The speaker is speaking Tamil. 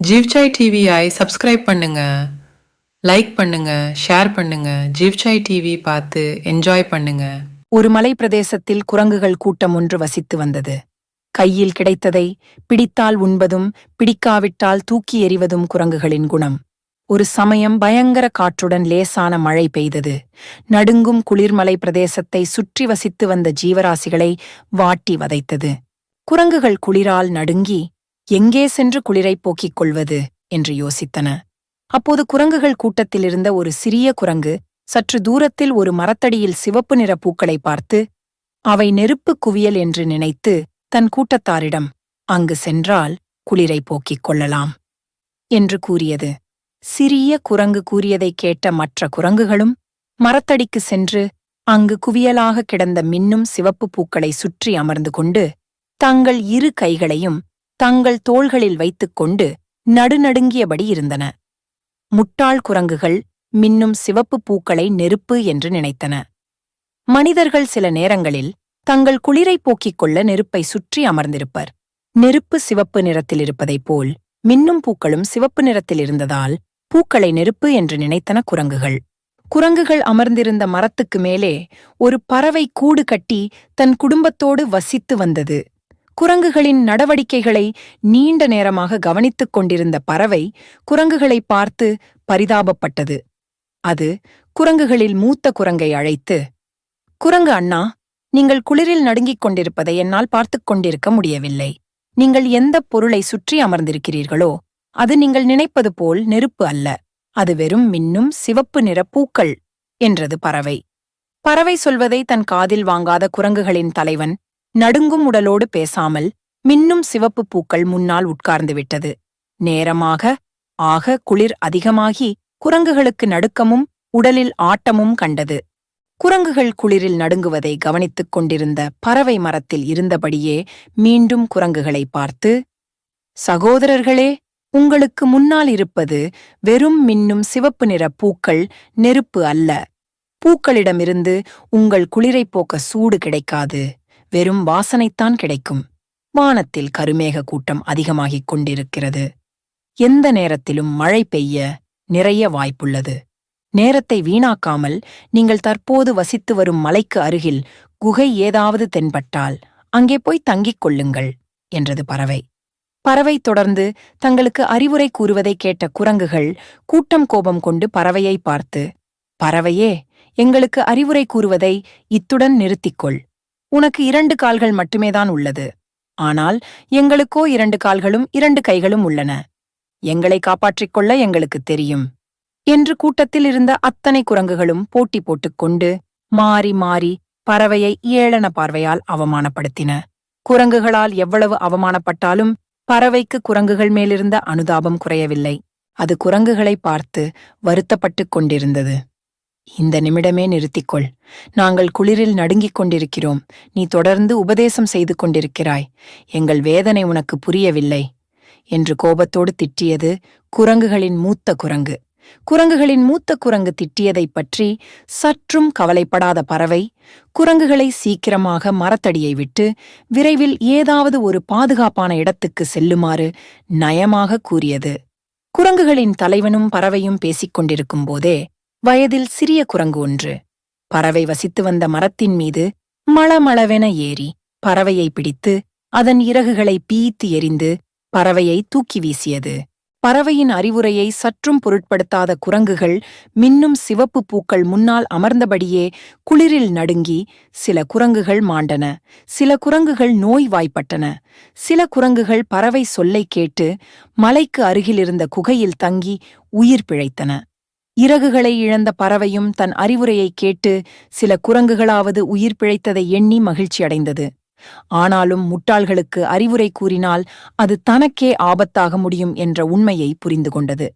ஜீவ்சாய் டிவியை சப்ஸ்கிரைப் பண்ணுங்க, லைக் பண்ணுங்க, ஷேர் பண்ணுங்க. ஜீவ்சாய் டிவி பார்த்து என்ஜாய் பண்ணுங்க. ஒரு மலை பிரதேசத்தில் குரங்குகள் கூட்டம் ஒன்று வசித்து வந்தது. கையில் கிடைத்ததை பிடித்தால் உண்பதும் பிடிக்காவிட்டால் தூக்கி எறிவதும் குரங்குகளின் குணம். ஒரு சமயம் பயங்கர காற்றுடன் லேசான மழை பெய்தது. நடுங்கும் குளிர்மலை பிரதேசத்தை சுற்றி வசித்து வந்த ஜீவராசிகளை வாட்டி வதைத்தது. குரங்குகள் குளிரால் நடுங்கி எங்கே சென்று குளிரைப் போக்கிக் கொள்வது என்று யோசித்தன. அப்போது குரங்குகள் கூட்டத்திலிருந்த ஒரு சிறிய குரங்கு சற்று தூரத்தில் ஒரு மரத்தடியில் சிவப்பு நிற பூக்களை பார்த்து அவை நெருப்புக் குவியல் என்று நினைத்து தன் கூட்டத்தாரிடம் அங்கு சென்றால் குளிரை போக்கிக் கொள்ளலாம் என்று கூறியது. சிறிய குரங்கு கூறியதைக் கேட்ட மற்ற குரங்குகளும் மரத்தடிக்கு சென்று அங்கு குவியலாக கிடந்த மின்னும் சிவப்பு பூக்களை சுற்றி அமர்ந்து கொண்டு தங்கள் இரு கைகளையும் தங்கள் தோள்களில் வைத்துக்கொண்டு நடுநடுங்கியபடி இருந்தன. முட்டாள் குரங்குகள் மின்னும் சிவப்பு பூக்களை நெருப்பு என்று நினைத்தன. மனிதர்கள் சில நேரங்களில் தங்கள் குளிரை போக்கிக் கொள்ள நெருப்பை சுற்றி அமர்ந்திருப்பர். நெருப்பு சிவப்பு நிறத்தில் இருப்பதைப் போல் மின்னும் பூக்களும் சிவப்பு நிறத்தில் இருந்ததால் பூக்களை நெருப்பு என்று நினைத்தன குரங்குகள். குரங்குகள் அமர்ந்திருந்த மரத்துக்கு மேலே ஒரு பறவை கூடு கட்டி தன் குடும்பத்தோடு வசித்து வந்தது. குரங்குகளின் நடவடிக்கைகளை நீண்ட நேரமாக கவனித்துக் கொண்டிருந்த பறவை குரங்குகளை பார்த்து பரிதாபப்பட்டது. அது குரங்குகளில் மூத்த குரங்கை அழைத்து, "குரங்கு அண்ணா, நீங்கள் குளிரில் நடுங்கிக் கொண்டிருப்பதை என்னால் பார்த்துக் கொண்டிருக்க முடியவில்லை. நீங்கள் எந்தப் பொருளை சுற்றி அமர்ந்திருக்கிறீர்களோ அது நீங்கள் நினைப்பது போல் நெருப்பு அல்ல. அது வெறும் மின்னும் சிவப்பு நிற பூக்கள்" என்றது பறவை. பறவை சொல்வதை தன் காதில் வாங்காத குரங்குகளின் தலைவன் நடுங்கும் உடலோடு பேசாமல் மின்னும் சிவப்பு பூக்கள் முன்னால் உட்கார்ந்து விட்டது. நேரமாக குளிர் அதிகமாகி குரங்குகளுக்கு நடுக்கமும் உடலில் ஆட்டமும் கண்டது. குரங்குகள் குளிரில் நடுங்குவதை கவனித்துக் கொண்டிருந்த பறவை மரத்தில் இருந்தபடியே மீண்டும் குரங்குகளை பார்த்து, "சகோதரர்களே, உங்களுக்கு முன்னால் இருப்பது வெறும் மின்னும் சிவப்பு நிற பூக்கள், நெருப்பு அல்ல. பூக்களிடமிருந்து உங்கள் குளிரைப் போக்க சூடு கிடைக்காது, வெறும் வாசனைத்தான் கிடைக்கும். வானத்தில் கருமேக கூட்டம் அதிகமாகிக் கொண்டிருக்கிறது. எந்த நேரத்திலும் மழை பெய்ய நிறைய வாய்ப்புள்ளது. நேரத்தை வீணாக்காமல் நீங்கள் தற்போது வசித்து வரும் மலைக்கு அருகில் குகை ஏதாவது தென்பட்டால் அங்கே போய் தங்கிக் கொள்ளுங்கள்" என்றது பறவை. பறவை தொடர்ந்து தங்களுக்கு அறிவுரை கூறுவதைக் கேட்ட குரங்குகள் கூட்டம் கோபம் கொண்டு பறவையை பார்த்து, "பறவையே, எங்களுக்கு அறிவுரை கூறுவதை இத்துடன் நிறுத்திக்கொள். உனக்கு 2 கால்கள் மட்டுமேதான் உள்ளது. ஆனால் எங்களுக்கோ 2 கால்களும் 2 கைகளும் உள்ளன. எங்களை காப்பாற்றிக் கொள்ள எங்களுக்குத் தெரியும்" என்று கூட்டத்தில் இருந்த அத்தனை குரங்குகளும் போட்டி போட்டுக்கொண்டு மாறி மாறி பறவையை ஏளன பார்வையால் அவமானப்படுத்தின. குரங்குகளால் எவ்வளவு அவமானப்பட்டாலும் பறவைக்கு குரங்குகள் மேலிருந்த அனுதாபம் குறையவில்லை. அது குரங்குகளை பார்த்து வருத்தப்பட்டுக் கொண்டிருந்தது. "இந்த நிமிடமே நிறுத்திக்கொள். நாங்கள் குளிரில் நடுங்கிக் கொண்டிருக்கிறோம். நீ தொடர்ந்து உபதேசம் செய்து கொண்டிருக்கிறாய். எங்கள் வேதனை உனக்கு புரியவில்லை" என்று கோபத்தோடு திட்டியது குரங்குகளின் மூத்த குரங்கு. குரங்குகளின் மூத்த குரங்கு திட்டியதைப் பற்றி சற்றும் கவலைப்படாத பறவை குரங்குகளை சீக்கிரமாக மரத்தடியை விட்டு விரைவில் ஏதாவது ஒரு பாதுகாப்பான இடத்துக்கு செல்லுமாறு நயமாக கூறியது. குரங்குகளின் தலைவனும் பறவையும் பேசிக் கொண்டிருக்கும் போதே வயதில் சிறிய குரங்கு ஒன்று பறவை வசித்து வந்த மரத்தின் மீது மளமளவென ஏறி பறவையை பிடித்து அதன் இறகுகளை பீய்த்து எறிந்து பறவையை தூக்கி வீசியது. பறவையின் அறிவுரையை சற்றும் பொருட்படுத்தாத குரங்குகள் மின்னும் சிவப்பு பூக்கள் முன்னால் அமர்ந்தபடியே குளிரில் நடுங்கி சில குரங்குகள் மாண்டன. சில குரங்குகள் நோய்வாய்ப்பட்டன. சில குரங்குகள் பறவை சொல்லைக் கேட்டு மலைக்கு அருகிலிருந்த குகையில் தங்கி உயிர் பிழைத்தன. இறகுகளை இழந்த பறவையும் தன் அறிவுரையைக் கேட்டு சில குரங்குகளாவது உயிர் பிழைத்ததை எண்ணி மகிழ்ச்சியடைந்தது. ஆனாலும் முட்டாள்களுக்கு அறிவுரை கூறினால் அது தனக்கே ஆபத்தாக முடியும் என்ற உண்மையை புரிந்து கொண்டது.